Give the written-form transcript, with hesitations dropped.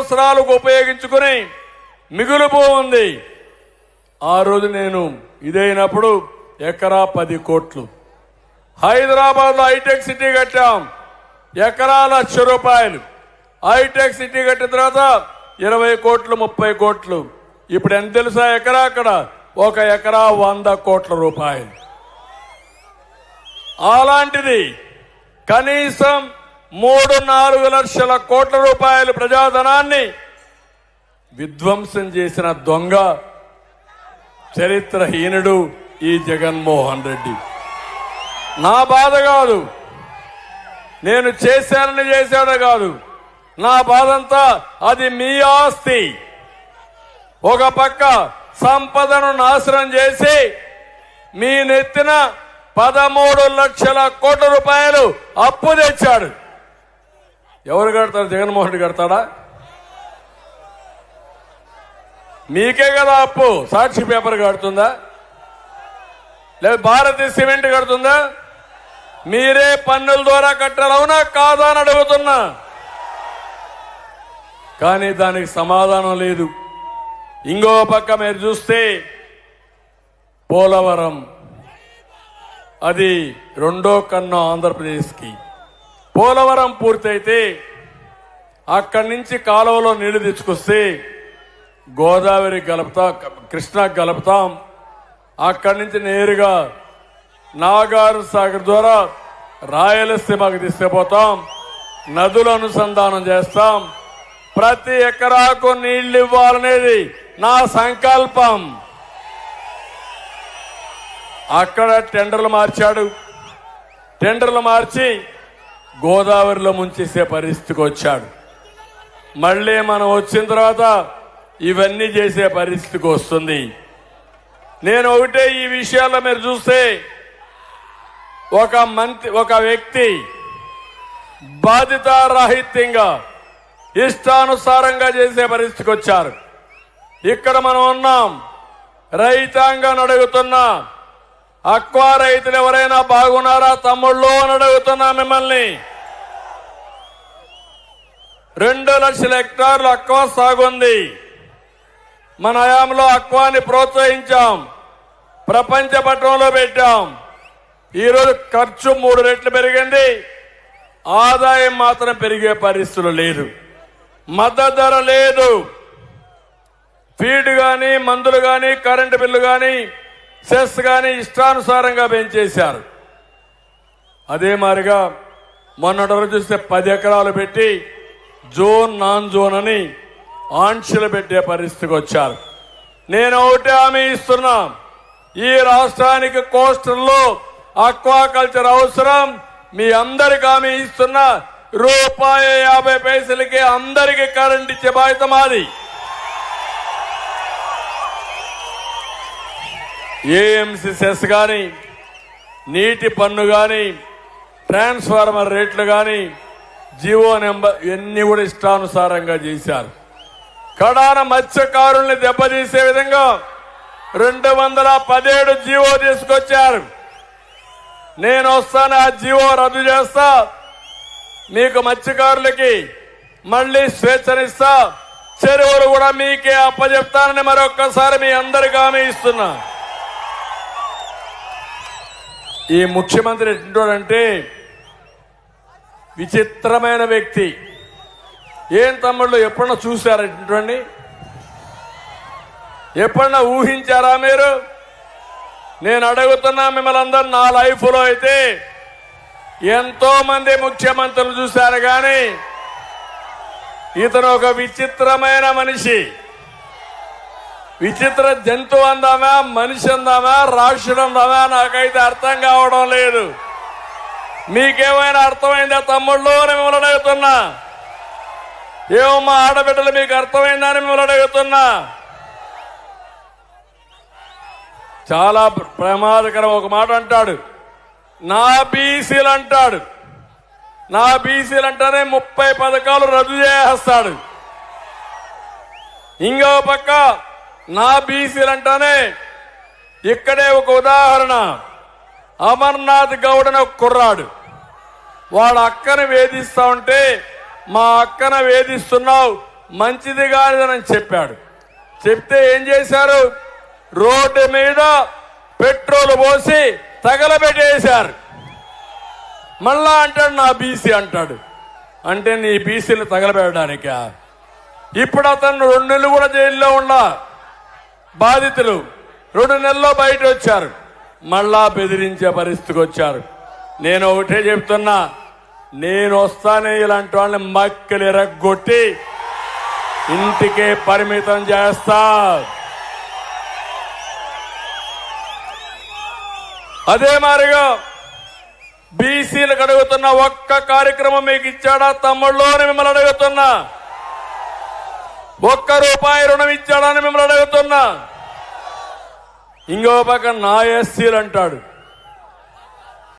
అవసరాలకు ఉపయోగించుకుని మిగులుపు ఉంది. ఆ రోజు నేను ఇదైనప్పుడు ఎకరా 10 కోట్లు. హైదరాబాద్లో హైటెక్ సిటీ కట్టాం, ఎకరా ₹1,00,000. హైటెక్ సిటీ కట్టిన తర్వాత 20 కోట్లు 30 కోట్లు. ఇప్పుడు ఎంత తెలుసా ఎకరా? అక్కడ ఒక ఎకరా ₹100 కోట్ల. అలాంటిది కనీసం 3-4 లక్షల కోట్ల ప్రజాధనాన్ని విధ్వంసం చేసిన దొంగ చరిత్రహీనుడు ఈ జగన్మోహన్ రెడ్డి. నా బాధ కాదు, నేను చేశాడో కాదు, నా బాధంతా అది మీ ఆస్తి. ఒక పక్క సంపదను నాశనం చేసి మీ నెత్తిన 13 లక్షల కోట్ల అప్పు తెచ్చాడు. ఎవరు కడతారు? జగన్మోహన్ రెడ్డి కడతాడా? మీకే కదా అప్పు. సాక్షి పేపర్ కడుతుందా? లేదా భారతీయ సిమెంట్ కడుతుందా? మీరే పన్నుల ద్వారా కట్టాలి, అవునా కాదా అని అడుగుతున్నా. కానీ దానికి సమాధానం లేదు. ఇంకో పక్క మీరు చూస్తే పోలవరం, అది రెండో కన్ను ఆంధ్రప్రదేశ్కి. పోలవరం పూర్తయితే అక్కడి నుంచి కాలువలో నీళ్లు తెచ్చుకొస్తే గోదావరి కలుపుతాం, కృష్ణాకి కలుపుతాం. అక్కడి నుంచి నేరుగా నాగార్ సాగర్ ద్వారా రాయలసీమకు తీసుకుపోతాం. నదుల అనుసంధానం చేస్తాం. ప్రతి ఎకరాకు నీళ్లు ఇవ్వాలనేది నా సంకల్పం. అక్కడ టెండర్లు మార్చాడు. టెండర్లు మార్చి గోదావరిలో ముంచేసే పరిస్థితికి వచ్చాడు. మళ్ళీ మనం వచ్చిన తర్వాత ఇవన్నీ చేసే పరిస్థితికి వస్తుంది. నేను ఒకటే, ఈ విషయాల్లో మీరు చూస్తే ఒక వ్యక్తి బాధ్యతారాహిత్యంగా ఇష్టానుసారంగా చేసే పరిస్థితికి వచ్చారు. ఇక్కడ మనం ఉన్నాం, రైతాంగాన్ని అడుగుతున్నా, అక్వా రైతులు ఎవరైనా బాగున్నారా తమ్ముళ్ళు అని అడుగుతున్నా మిమ్మల్ని. 2 లక్షల హెక్టార్లు అక్వా సాగుంది. మన హయాంలో అక్వాని ప్రోత్సహించాం, ప్రపంచ పట్టణంలో పెట్టాం. ఈరోజు ఖర్చు 3 రెట్లు పెరిగింది, ఆదాయం మాత్రం పెరిగే పరిస్థితులు లేదు. మద్దతు ధర లేదు. ఫీడ్ గాని, మందులు గాని, కరెంటు బిల్లు గాని, సెస్ గాని ఇష్టానుసారంగా పెంచేశారు. అదే మాదిరిగా మొన్నటి రోజు చూస్తే 10 ఎకరాలు పెట్టి జోన్ నాన్ జోన్ అని ఆంక్షలు పెట్టే పరిస్థితికి వచ్చారు. నేను ఒకటే హామీ ఇస్తున్నా, ఈ రాష్ట్రానికి కోస్టల్లో అక్వాకల్చర్ అవసరం. మీ అందరికి హామీ ఇస్తున్నా, ₹1.50 అందరికీ కరెంట్ ఇచ్చే బాధ్యత మాది. ఏఎంసీ సెస్ గాని, నీటి పన్ను గాని, ట్రాన్స్ఫార్మర్ రేట్లు గాని, జీవో నెంబర్ ఇవన్నీ కూడా ఇష్టానుసారంగా చేశారు. కడాన మత్స్యకారుల్ని దెబ్బతీసే విధంగా 217 జీవో తీసుకొచ్చారు. నేను వస్తాను, ఆ జీవో రద్దు చేస్తా, మీకు మత్స్యకారులకి మళ్లీ స్వేచ్ఛనిస్తా, చెరువులు కూడా మీకే అప్పచెప్తానని మరొక్కసారి మీ అందరికీ హామీ ఇస్తున్నా. ఈ ముఖ్యమంత్రి ఎట్టుంటాడంటే విచిత్రమైన వ్యక్తి. ఏం తమ్ముళ్ళు ఎప్పుడన్నా చూశారా ఇటువంటి? ఎప్పుడన్నా ఊహించారా మీరు? నేను అడుగుతున్నా మిమ్మల్ని అందరూ, నా లైఫ్లో అయితే ఎంతో మంది ముఖ్యమంత్రులు చూశారు, కానీ ఇతను ఒక విచిత్రమైన మనిషి. విచిత్ర జంతువు అందామా, మనిషి అందామా, రాక్షసుడు అందామా నాకైతే అర్థం కావడం లేదు. మీకేమైనా అర్థమైందా తమ్ముళ్ళు అని మిమ్మల్ని అడుగుతున్నా. ఏమో మా ఆడబిడ్డలు మీకు అర్థమైందా అని మిమ్మల్ని అడుగుతున్నా. చాలా ప్రమాదకరం. ఒక మాట అంటాడు, నా బీసీలు అంటాడు. నా బీసీలు అంటేనే 30 పథకాలు రద్దు చేస్తాడు. ఇంకో పక్క నా బీసీలు అంటానే ఇక్కడే ఒక ఉదాహరణ. అమర్నాథ్ గౌడ్ అని ఒక కుర్రాడు, వాళ్ళ అక్కను వేధిస్తా ఉంటే, మా అక్కను వేధిస్తున్నావు, మంచిది కాదని చెప్పాడు. చెప్తే ఏం చేశారు? రోడ్డు మీద పెట్రోల్ పోసి తగలబెట్టేశారు. మళ్ళా అంటాడు నా బీసీ అంటాడు. అంటే నీ బీసీలు తగలబెట్టడానికా? ఇప్పుడు అతను 2 నెలలు కూడా జైల్లో ఉన్నా బాధితులు 2 నెలల్లో బయట వచ్చారు. మళ్ళా బెదిరించే పరిస్థితికి వచ్చారు. నేను ఒకటే చెప్తున్నా, నేను వస్తానే ఇలాంటి వాళ్ళని మక్కలు ఎరగొట్టి ఇంటికే పరిమితం చేస్తా. అదే మారిగా బీసీలకు అడుగుతున్న ఒక్క కార్యక్రమం మీకు ఇచ్చాడా తమ్ముళ్ళు అని మిమ్మల్ని అడుగుతున్నా. ₹1 రుణం ఇచ్చాడని మిమ్మల్ని అడుగుతున్నా. ఇంకో పక్క నా ఎస్సీలు అంటాడు.